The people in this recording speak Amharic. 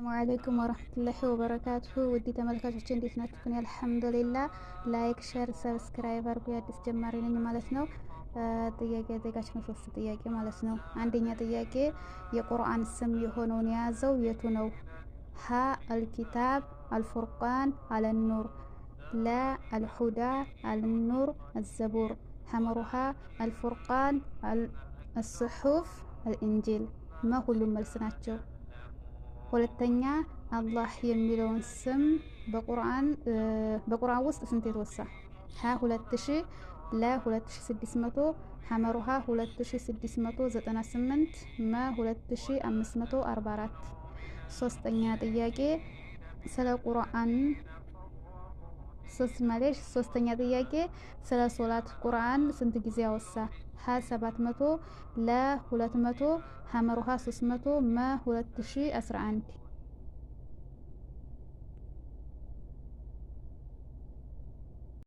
ሰላሙ አለይኩም ወራህመቱላሂ ወበረካቱሁ። ውድ ተመልካቾች እንዴት ናችሁ? እኔ አልሐምዱሊላህ። ላይክ፣ ሼር፣ ሰብስክራይብ አድርጉ። የአዲስ ጀማሪ ነኝ ማለት ነው። ጥያቄ ያዘጋጅ ነው 3 ጥያቄ ማለት ነው። አንደኛ ጥያቄ የቁርአን ስም የሆነውን የያዘው የቱ ነው? ሀ አልኪታብ አልፉርቃን አለኑር፣ ለ አልሁዳ አልኑር አዘቡር፣ ሐመሩሃ አልፉርቃን አልሱሑፍ አልኢንጂል። ሁሉም መልስ ናቸው። ሁለተኛ አላህ የሚለውን ስም በቁርአን ውስጥ ስንት የተወሳ? ሀ 2000፣ ለ 2600፣ ሐመሩሃ 2698፣ መ 2544። ሶስተኛ ጥያቄ ስለ ቁርአን ሶስተኛ ጥያቄ ስለ ሶላት ቁርአን ስንት ጊዜ ያወሳ? ሀ 700፣ ለ 200፣ ሐመሩሃ 300፣ መ 2011።